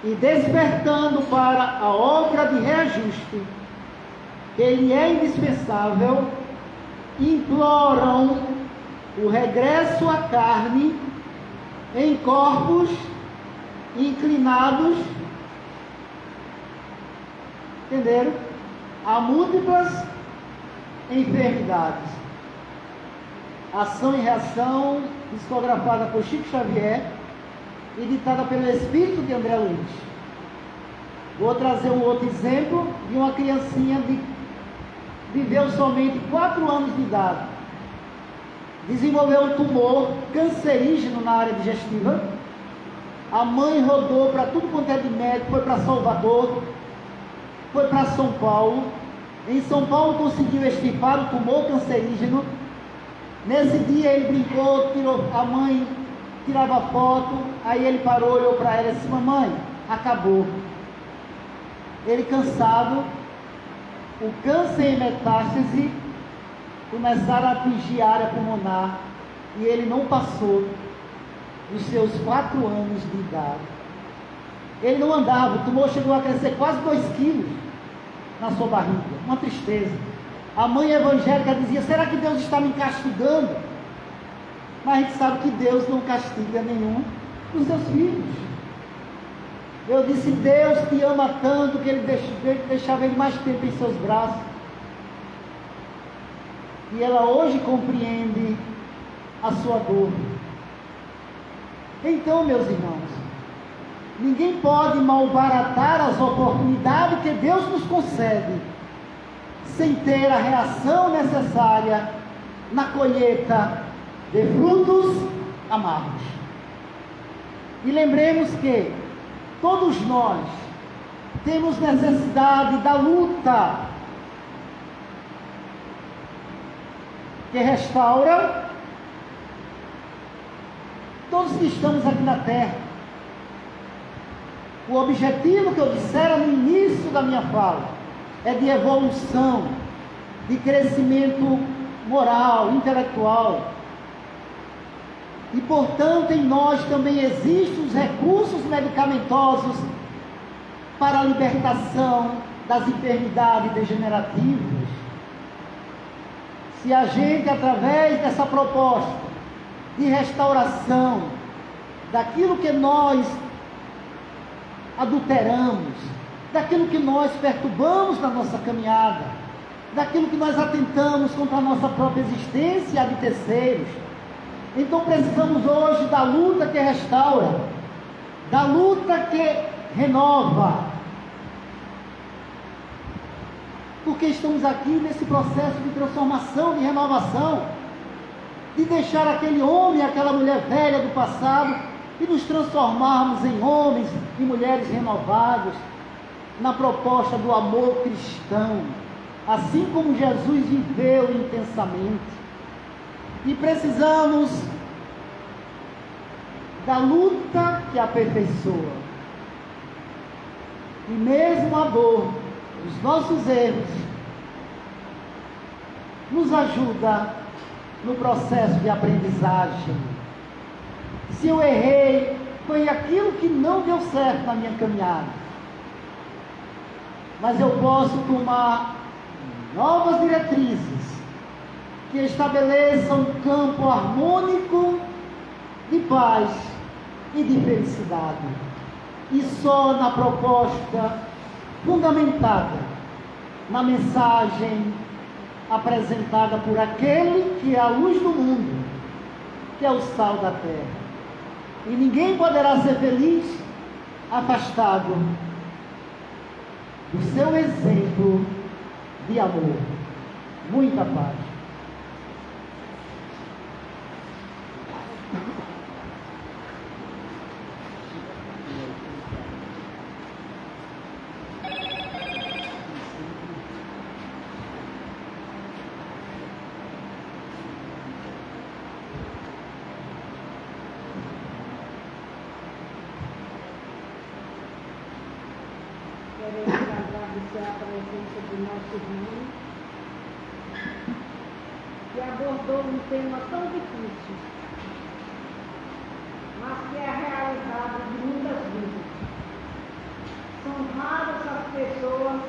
[SPEAKER 3] e despertando para a obra de reajuste que lhe é indispensável, imploram o regresso à carne em corpos inclinados, entenderam? A múltiplas enfermidades. Ação e Reação, psicografada por Chico Xavier e ditada pelo espírito de André Luiz. Vou trazer um outro exemplo de uma criancinha que viveu somente 4 anos de idade. Desenvolveu um tumor cancerígeno na área digestiva. A mãe rodou para tudo quanto é de médico, foi para Salvador, foi para São Paulo. Em São Paulo conseguiu extirpar o tumor cancerígeno. Nesse dia ele brincou, a mãe tirava foto, aí ele parou, olhou para ela e disse: mamãe, acabou. Ele cansado, o câncer em metástase começaram a atingir a área pulmonar e ele não passou dos seus 4 anos de idade. Ele não andava, o tumor chegou a crescer quase 2 quilos na sua barriga, uma tristeza. A mãe evangélica dizia: será que Deus está me castigando? Mas a gente sabe que Deus não castiga nenhum dos seus filhos. Eu disse: Deus te ama tanto que Ele deixava Ele mais tempo em seus braços. E ela hoje compreende a sua dor. Então, meus irmãos, ninguém pode malbaratar as oportunidades que Deus nos concede sem ter a reação necessária na colheita de frutos amargos. E lembremos que todos nós temos necessidade da luta que restaura todos que estamos aqui na terra. O objetivo que eu dissera no início da minha fala é de evolução, de crescimento moral, intelectual. E portanto em nós também existem os recursos medicamentosos para a libertação das enfermidades degenerativas. Se a gente, através dessa proposta de restauração daquilo que nós adulteramos, daquilo que nós perturbamos na nossa caminhada, daquilo que nós atentamos contra a nossa própria existência e a de terceiros, então precisamos hoje da luta que restaura, da luta que renova, porque estamos aqui nesse processo de transformação, de renovação, de deixar aquele homem, aquela mulher velha do passado e nos transformarmos em homens e mulheres renovados na proposta do amor cristão, assim como Jesus viveu intensamente. E precisamos da luta que aperfeiçoa. E mesmo a dor dos nossos erros nos ajuda no processo de aprendizagem. Se eu errei, foi aquilo que não deu certo na minha caminhada, mas eu posso tomar novas diretrizes que estabeleçam um campo harmônico de paz e de felicidade, e só na proposta fundamentada na mensagem apresentada por aquele que é a luz do mundo, que é o sal da terra. E ninguém poderá ser feliz afastado do seu exemplo de amor. Muita paz.
[SPEAKER 1] Queremos agradecer a presença do nosso irmão, que abordou um tema tão difícil, mas que é a realidade de muitas vidas. São raras as pessoas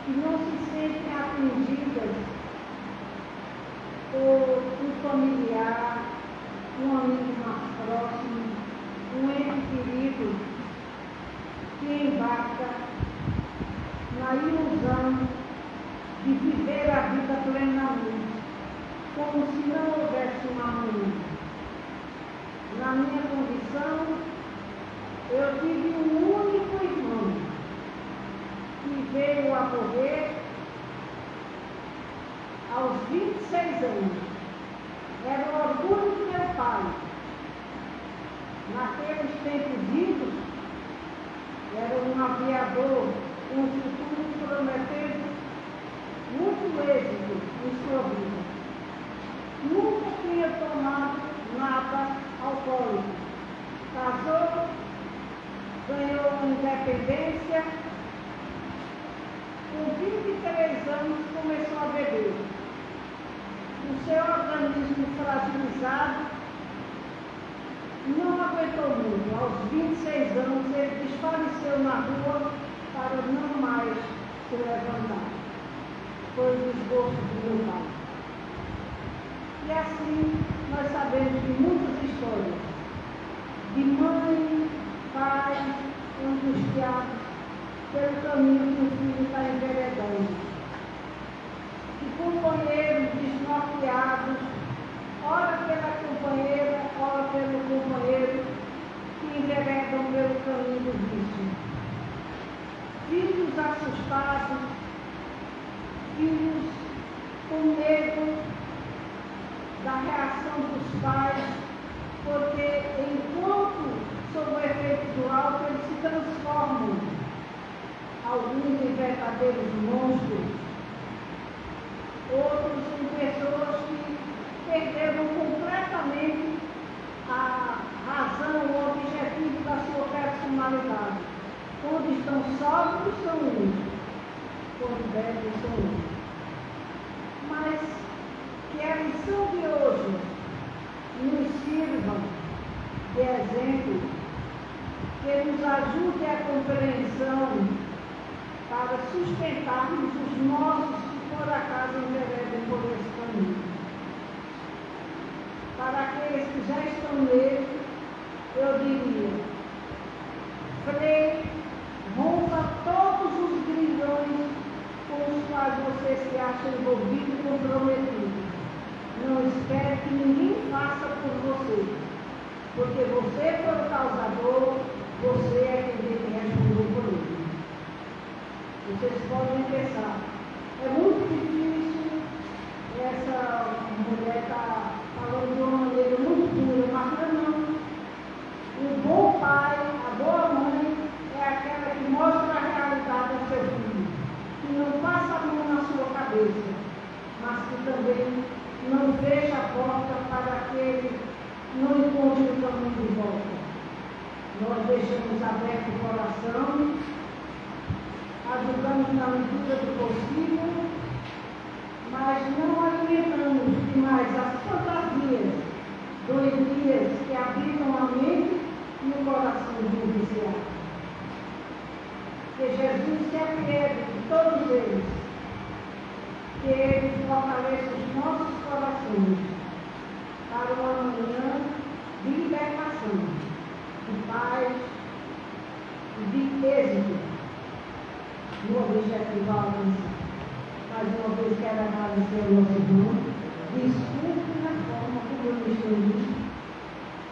[SPEAKER 1] que não se sentem atingidas por um familiar, um amigo mais próximo, um ente querido, que embarca na ilusão de viver a vida plenamente, como se não houvesse um amanhã. Na minha condição, eu tive um único irmão que veio a morrer aos 26 anos. Era o orgulho do meu pai. Naqueles tempos idos, era um aviador com um futuro prometendo muito êxito em sua vida. Nunca tinha tomado nada alcoólico. Casou, ganhou a independência. Com 23 anos começou a beber. O seu organismo fragilizado não aguentou muito. Aos 26 anos ele desfaleceu na rua para não mais se levantar. foi o esboço do meu pai. E assim nós sabemos de muitas histórias de mãe, pai, angustiados pelo caminho que o filho está enveredando. De companheiros desnorteados, ora pela companheira, ora pelo companheiro, que enveredam pelo caminho do vício. Filhos assustados, filhos com medo da reação dos pais, porque enquanto sob o efeito do álcool eles se transformam, alguns em verdadeiros monstros, outros em pessoas que perderam completamente a razão, o objetivo da sua personalidade. Quando estão sóbrios, são uns, quando bebem, são outros. Mas que a lição de hoje nos sirva de exemplo, que nos ajude a compreensão para sustentarmos os nossos que por acaso enveredam por esse caminho. Para aqueles que já estão nele, eu diria, freie, rompa todos os grilhões com os quais você se acha envolvido e comprometido. Não espere que ninguém faça por você, porque você foi o causador, você é quem tem que responder por ele. Vocês podem pensar, é muito difícil, essa mulher está falando de uma maneira muito dura, mas não. O bom pai, a boa mãe, é aquela que mostra a realidade ao seu filho, que não passa a mão na sua cabeça, mas que também não fecha a porta para que ele não encontre o caminho de volta. Nós deixamos aberto o coração, ajudamos na medida do possível, mas não alimentamos demais as fantasias, doentias que habitam a mente e o coração do viciado. Que Jesus se apiede de todos eles, que Ele fortaleça os nossos corações para uma manhã de libertação, de paz e de êxito no objetivo alcançado. Mais uma vez quero agradecer ao nosso irmão. Desculpe na forma como eu me estou,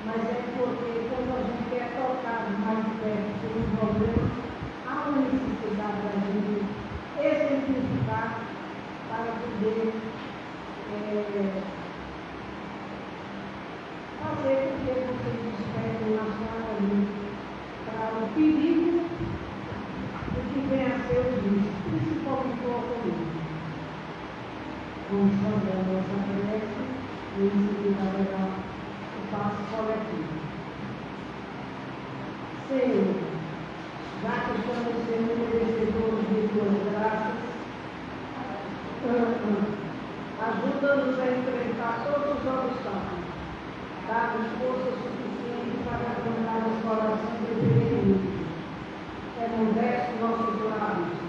[SPEAKER 1] mas é porque quando a gente quer tocar mais de perto sobre um problema, há uma necessidade da gente exemplificar para poder fazer com que vocês despertem na sua vida para o perigo do que vem a ser o vício, principalmente o alcoolismo. Vamos fazer a nossa prece e em seguida haverá o passo coletivo. Senhor, já que estamos sendo merecedores de tuas graças, ajuda-nos a enfrentar todos os obstáculos, dá-nos força suficiente para aguentar os corações deprimidos. Enobece nossos lábios,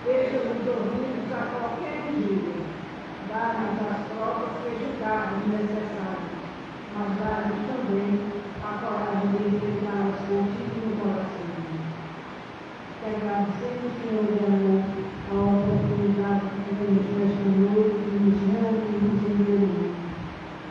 [SPEAKER 1] deixa-nos ouvidos a qualquer medida, dá-nos as provas que julgarmos necessárias, mas dá-nos também a coragem de enfrentá-las contigo no coração. Te agradecemos, Senhor de amor, a oportunidade que temos nesta noite de nos reunirmos em teu nome.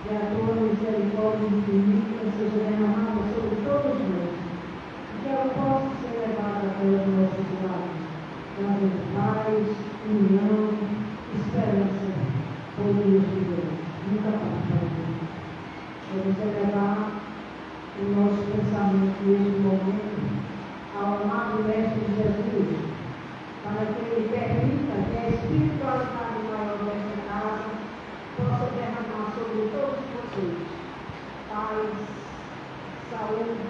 [SPEAKER 1] Que a tua misericórdia infinita seja derramada sobre todos nós, e que ela possa ser levada pelos nossos lábios, trazendo paz, união, esperança, poder de Deus. Nunca mais. Vamos elevar o nosso pensamento neste momento ao amado Mestre Jesus, para que Ele permita que a espiritualidade maior desta casa possa derramar sobre todos vocês paz, saúde,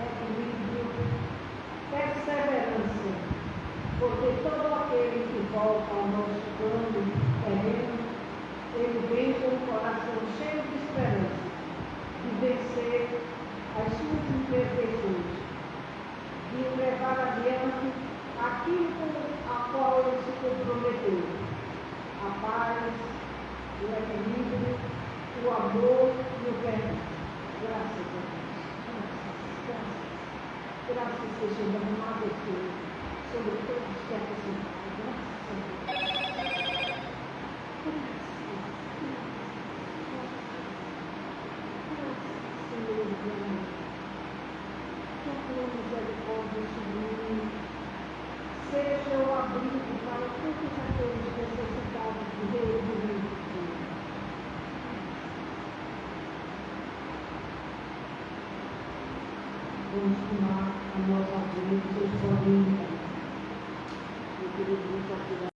[SPEAKER 1] equilíbrio, perseverança, porque todo aquele que volta ao nosso plano terreno, ele vem com o coração cheio de esperança, de vencer as suas imperfeições, de levar adiante aquilo a qual ele se comprometeu. a paz, o equilíbrio, o amor e o perdão. Graças a Deus. Graças seja derramado aqui sobre todos que aqui se encontram. Seja o abrigo para todos aqueles necessitados de reequilíbrio. Vamos tomar a nossa vida, vocês podem, eu queria dizer